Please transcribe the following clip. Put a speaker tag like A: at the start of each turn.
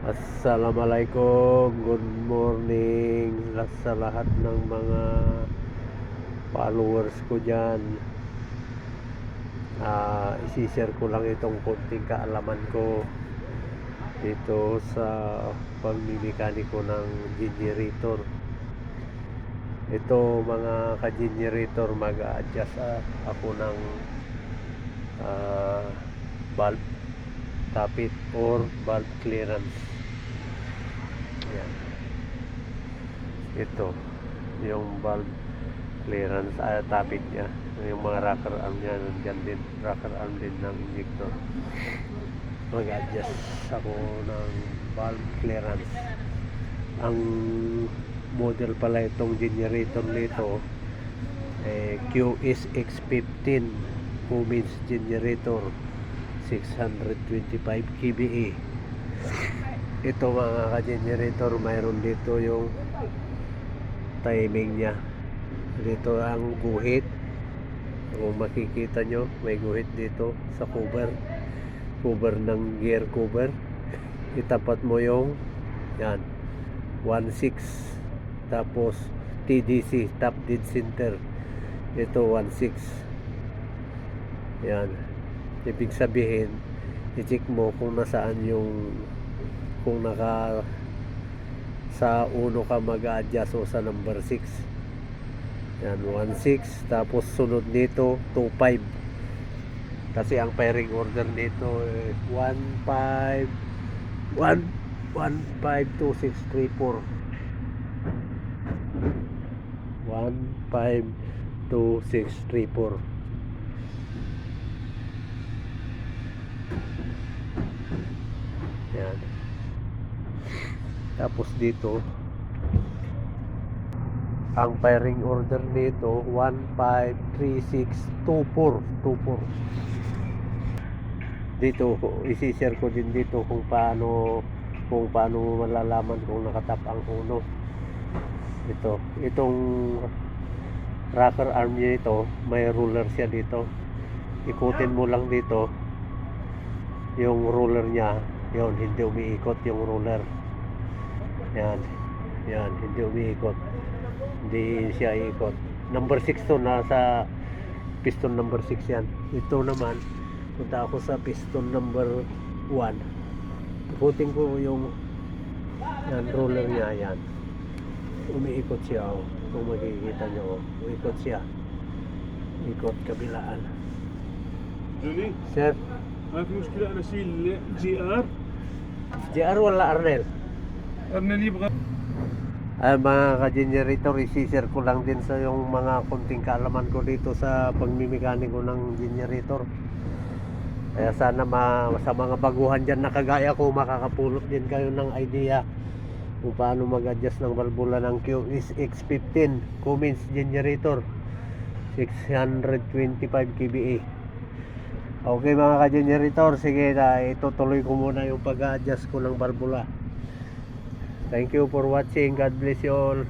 A: Assalamualaikum, good morning sa lahat ng mga followers ko dyan. Isi-share ko lang itong konting kaalaman ko dito sa pagmimekaniko ng generator. Ito mga ka-generator, mag-a-adjust ako ng valve tappet or valve clearance. Yan. Ito yung valve clearance tappet niya. Yung mga rocker arm niya, nandiyan din, rocker arm din ng injector. Mag-adjust ako ng valve clearance. Ang model pala itong generator nito QSX15 Cummins generator 625 kVA. Ito mga ka-generator, mayroon dito yung timing nya. Dito ang guhit, kung makikita nyo, may guhit dito sa cover ng gear cover. Itapat mo yung yan 1.6, tapos TDC, top dead center. Ito 1.6. yan, ibig sabihin i-check mo kung nasaan yung, kung naka sa 1 ka mag-a-adjust o sa number 6. Yan, 1.6, tapos sunod nito 2.5, kasi ang pairing order nito 1.5 1.52634 1.52634. Yan. Tapos dito ang pairing order nito 153624. Dito isi-share ko din dito kung paano malalaman kung nakatap ang uno. Itong rocker arm niya, ito may ruler siya dito. Ikutin mo lang dito yung ruler niya, yun, hindi umiikot yung ruler. Yan, hindi umiikot, hindi siya ikot. Number 6 to, nasa piston number 6 yan. Ito naman, punta ako sa piston number 1. Ikutin ko yung yan, roller niya, yan, umiikot siya. Kung makikita nyo, umiikot siya, ikot kabilaan.
B: جوني
A: Sir,
B: ما في مشكلة، أنا أشيل
A: JR wala Arnel?
B: أرنل يبغى.
A: Mga ka-generator, isi-share ko lang din sa yung mga konting kaalaman ko dito sa pagmimekaniko ng generator. Kaya sana sa mga baguhan dyan na kagaya ko, makakapulot din kayo ng idea kung paano mag-adjust ng valvula ng QSX15 Cummins generator 625 kVA. Okay mga ka-generator, sige na, itutuloy ko muna yung pag-adjust ko ng valvula. Thank you for watching. God bless you all.